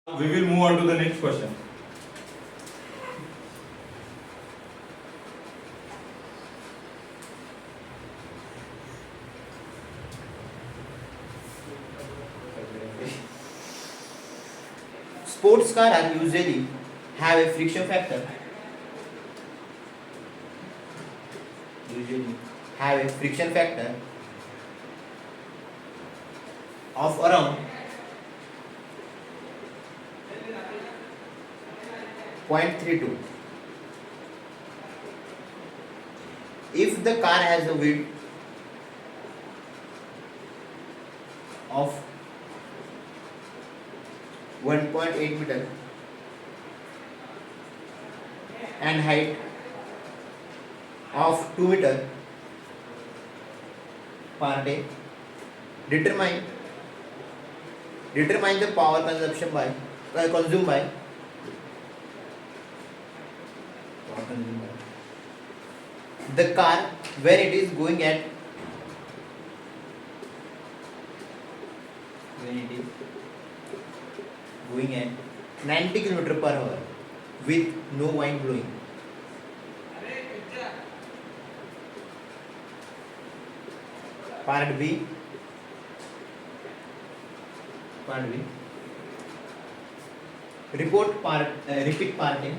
We will move on to the next question. Sports cars usually have a friction factor. Usually have a friction factor of around 0.32. If the car has a width of 1.8 meter and height of 2 meter per day, determine the power consumption by consumed by the car when it is going at 90 km per hour with no wind blowing. Part B. Repeat part A.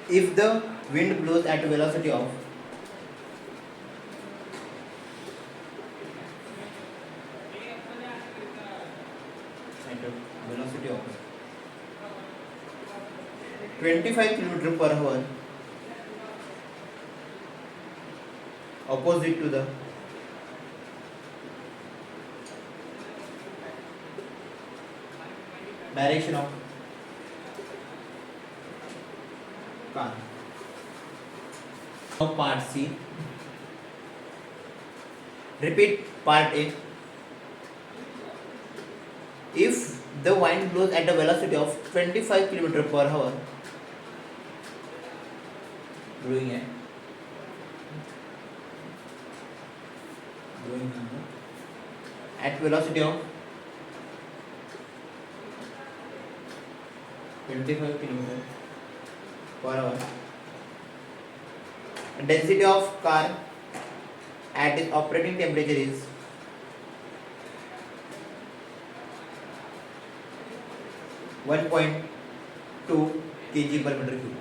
If the wind blows at a velocity of 25 km per hour opposite to the direction of car. Now part C. Repeat part A. If the wind blows at a velocity of 25 km per hour, blowing at velocity of 25 km per hour, density of car at its operating temperature is 1.2 kg per meter cube.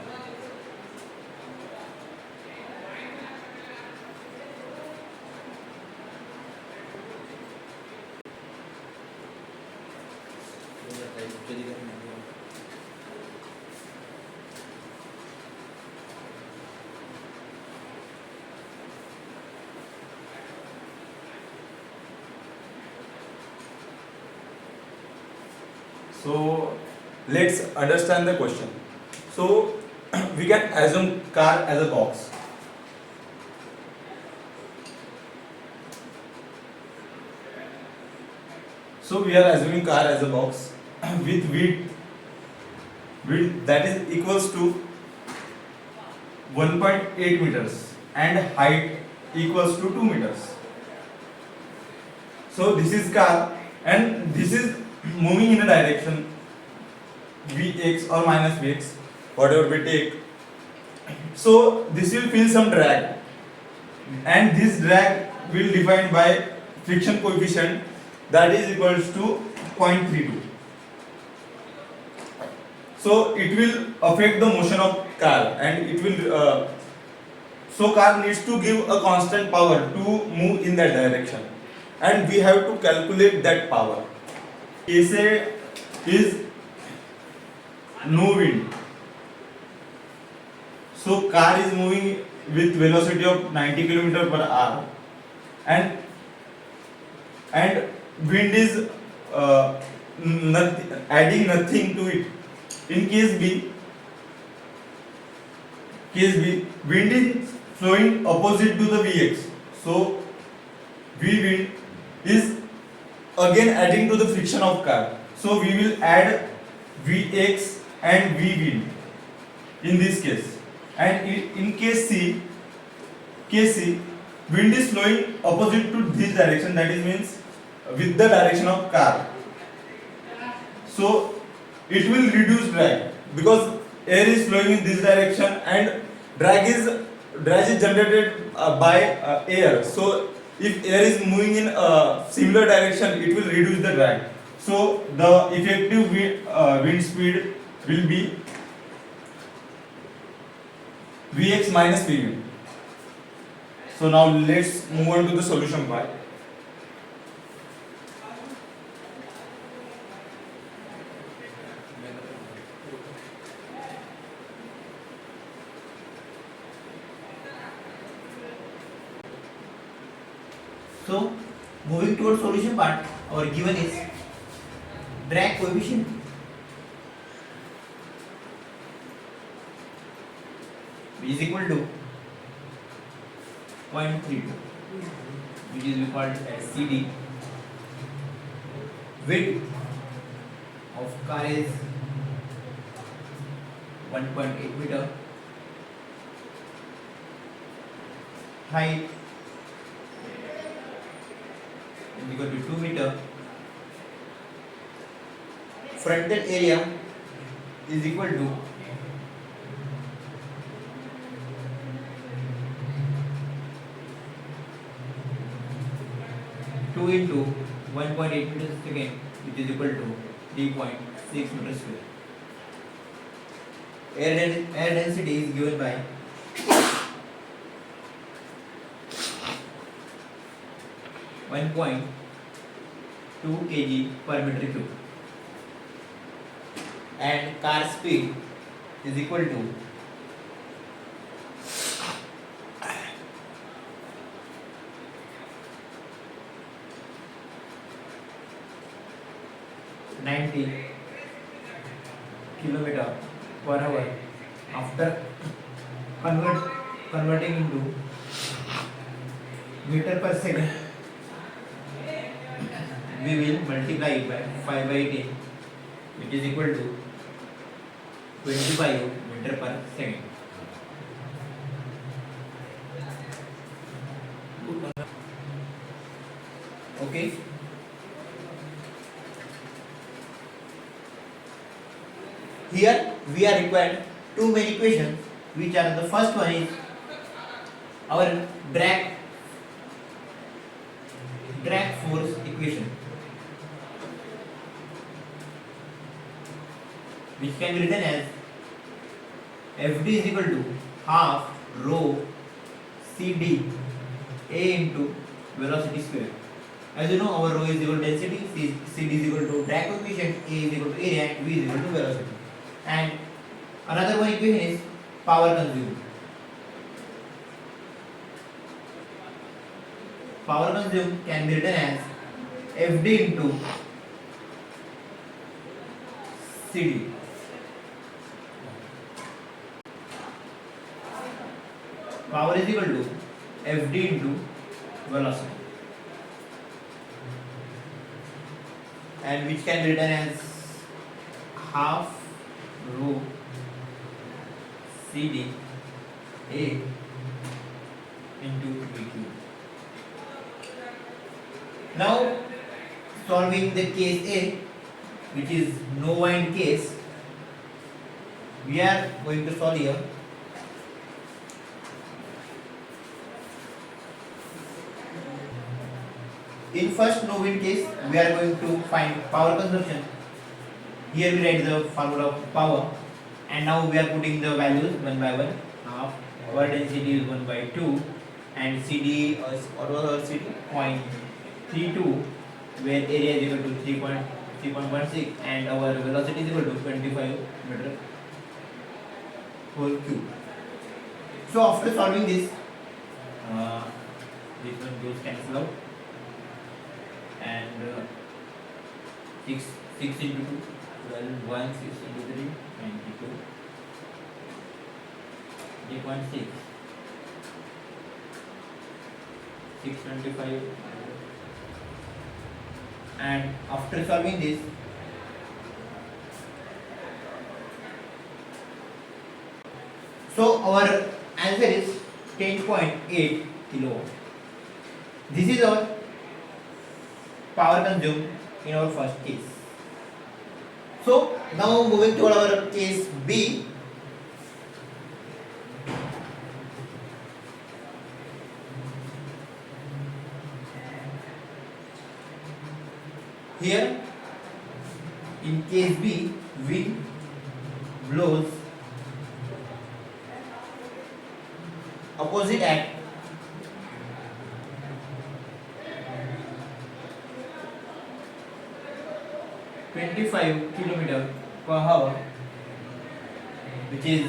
So let's understand the question. So we can assume car as a box. So we are assuming car as a box with width that is equals to 1.8 meters and height equals to 2 meters. So this is car and this is moving in a direction Vx or minus Vx, whatever we take. So this will feel some drag, and this drag will be defined by friction coefficient that is equals to 0.32. So it will affect the motion of car, and it will so car needs to give a constant power to move in that direction, and we have to calculate that power. Case A is no wind. So car is moving with velocity of 90 km per hour, and wind is adding nothing to it. In case B, wind is flowing opposite to the Vx. So V wind is again adding to the friction of car. So we will add Vx and V wind in this case. And in case C, wind is flowing opposite to this direction, that is means with the direction of car. So it will reduce drag because air is flowing in this direction and drag is generated by air. So if air is moving in a similar direction, it will reduce the drag. So the effective wind speed will be Vx minus Vv. So now let's move on to the solution part. So, moving towards solution part, our given is drag coefficient which is equal to 0.32, which is called as CD. Width of car is 1.8 meter. Height is equal to 2 meter. Frontal area is equal to 2 into 1.8 meters per second, which is equal to 3.6 meters square. Air density is given by 1.2 kg per meter cube, and car speed is equal to 90 kilometer per hour. After converting into meter per second, we will multiply it by 5 by 10, which is equal to 25 meter per second. Okay. Here we are required two main equations, which are the first one is our drag force equation, which can be written as Fd is equal to half rho Cd A into velocity square. As you know, our rho is equal to density, Cd is equal to drag coefficient, A is equal to area, and V is equal to velocity. And another one equation is power consumed. Power consumed can be written as Fd into Cd. Power is equal to Fd into velocity, and which can be written as half rho Cd A into VQ. Now solving the case A, which is no wind case, we are going to solve here. In first no wind case, we are going to find power consumption. Here we write the formula of power, and now we are putting the values one by one. Half our density is 1 by 2, and CD is what was our CD? 0.32, where area is equal to 3.16, and our velocity is equal to 25 meter whole cube. So after solving this, this one goes cancel out, and 6 into 2, 12, 1, 6 into 3, 92, 3.6, 625, and after solving this, so our answer is 10.8 kilowatt. This is our power consumed in our first case. So now moving to our case B. Here in case B, wind blows opposite at 25 kilometer per hour, which is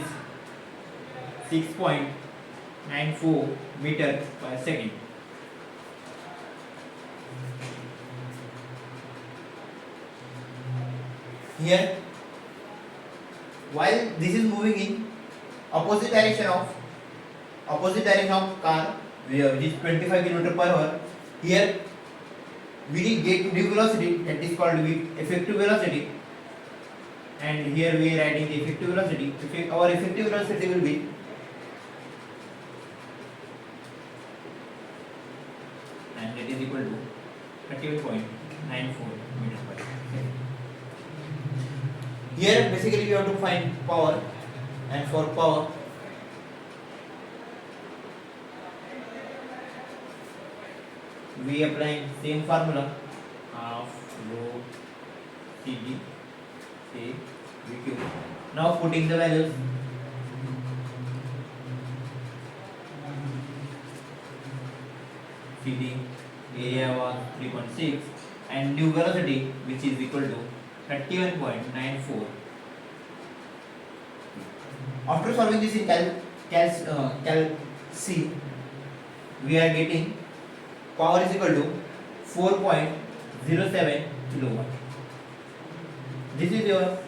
6.94 meter per second. Here, while this is moving in opposite direction of car, which is 25 km per hour, here we will get new velocity, that is called effective velocity, and here we are writing the effective velocity. Our effective velocity will be and it is equal to 31.94 meter per second. Here basically we have to find power, and for power we applying same formula of rho Cd A Vq. Now putting the values. Cd area was 3.6 and new velocity which is equal to 31.94. After solving this in Cal C, we are getting power is equal to 4.07 kilowatt. This is your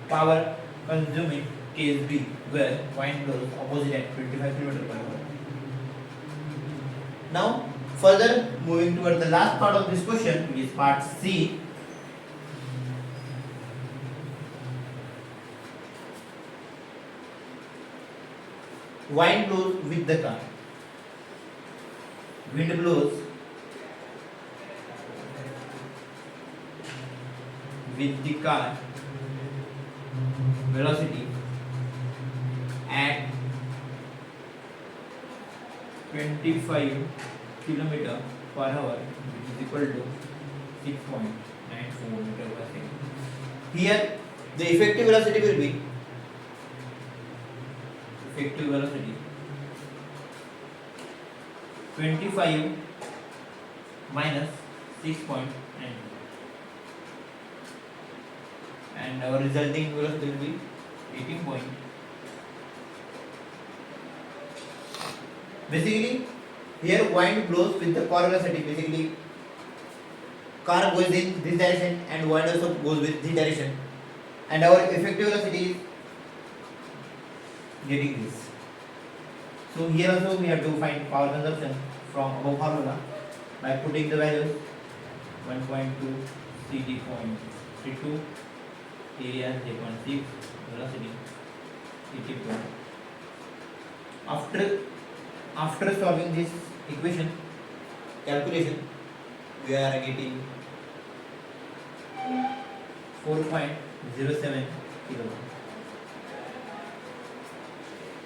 power consuming case B, where wind blows opposite at 25 km per hour. Now, further moving toward the last part of this question, which is part C. Wind blows with the car. Wind blows with the car velocity at 25 km per hour, which is equal to 6.94 meter per second. Here the effective velocity will be effective velocity 25 minus 6.9, and our resulting velocity will be 18 point. Basically, here wind blows with the car velocity. Basically, car goes in this direction and wind also goes with this direction, and our effective velocity is getting this. So here also we have to find power consumption from above formula by putting the values 1.2 Cd 0.32, area 0.6, velocity 80. After solving this equation calculation, we are getting 4.07 kilowatt.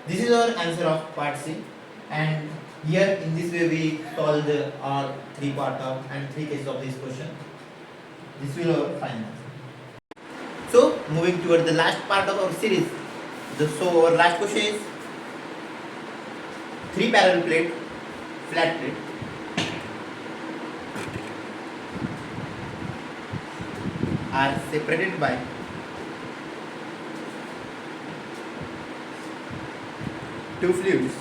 This is our answer of part C, and here in this way we solve our three cases of this question. This will our final answer. So moving toward the last part of our series, so our last question is 3 parallel plate, flat plate, are separated by two fluids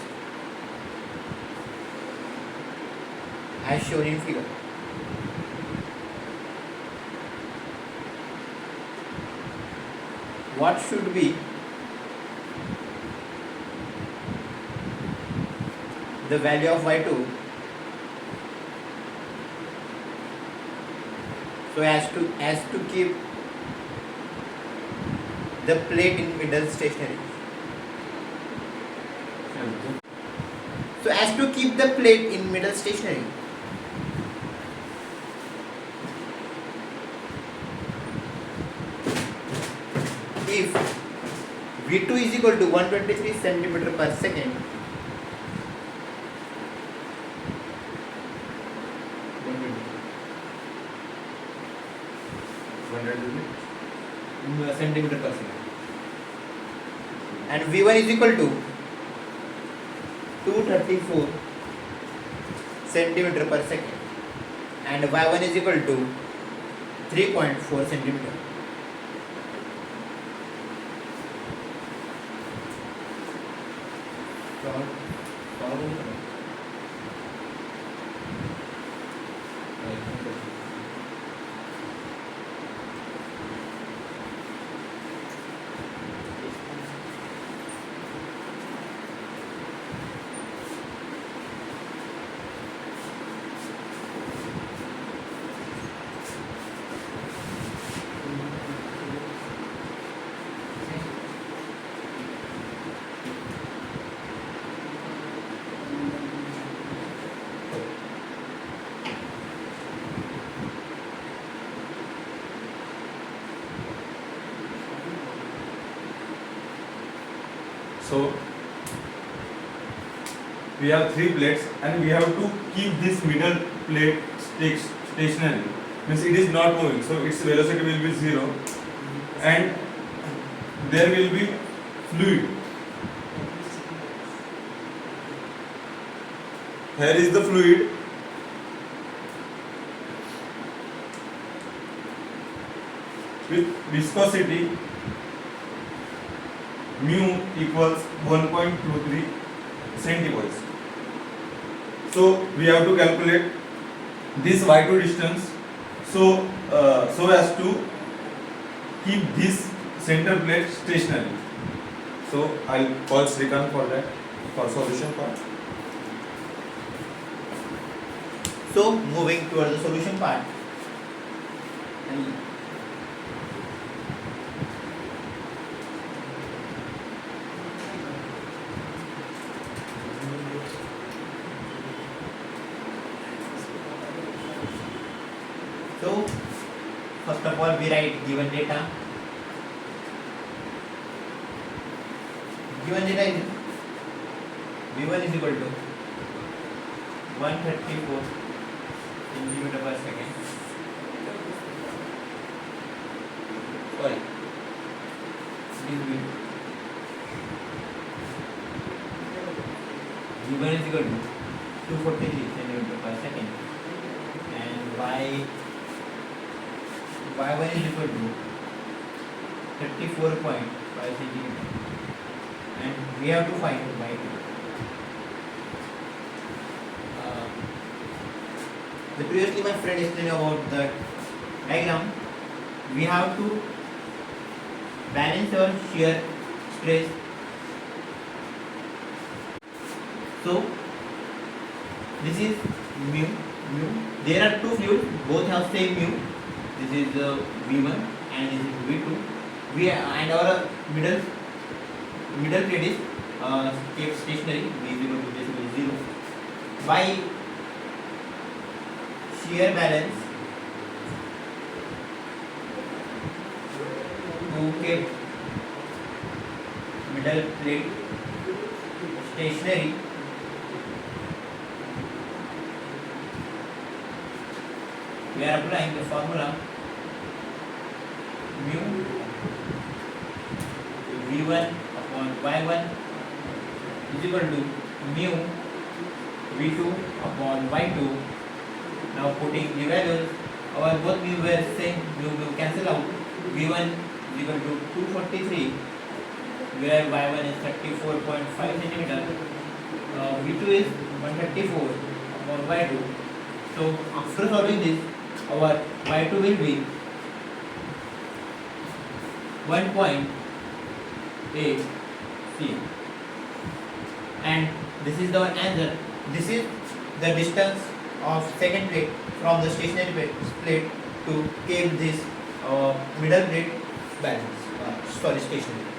as shown in figure. What should be the value of Y2 so as to keep the plate in middle stationary? So as to keep the plate in middle stationary, if V2 is equal to 123 centimeter per second, centimeter per second, and V1 is equal to 234 centimeter per second, and Y1 is equal to 3.4 centimeter. So we have three plates and we have to keep this middle plate stationary. Means it is not moving, so its velocity will be 0 and there will be fluid. Here is the fluid. With viscosity mu equals 1.23 centivolts. So we have to calculate this y2 distance so as to keep this center plate stationary. So I'll call Srikanth for that, for solution part. So moving towards the solution part. So first of all we write given data. Given data is V1 is equal to 134 centimeter per second. Sorry, this will V1 is equal to 243 centimeter per second, and Y1 is equal to 34.5 centimeter, and we have to find Y2. The previously my friend explained about the diagram. We have to balance our shear stress. So this is mu. There are two fluids, both have same mu. This is V1 and this is V2. And our middle plate is kept stationary. V is equal to basically 0. By shear balance to keep middle plate stationary, we are applying the formula mu V1 upon Y1 is equal to mu V2 upon Y2. Now putting the values, our both mu were same, mu will cancel out. V1 is equal to 243, where Y1 is 34.5 centimeter. V2 is 134 upon Y2. So after solving this, our Y2 will be 1.8 cm, and this is our answer. This is the distance of second plate from the stationary plate to keep this middle plate balance, stationary.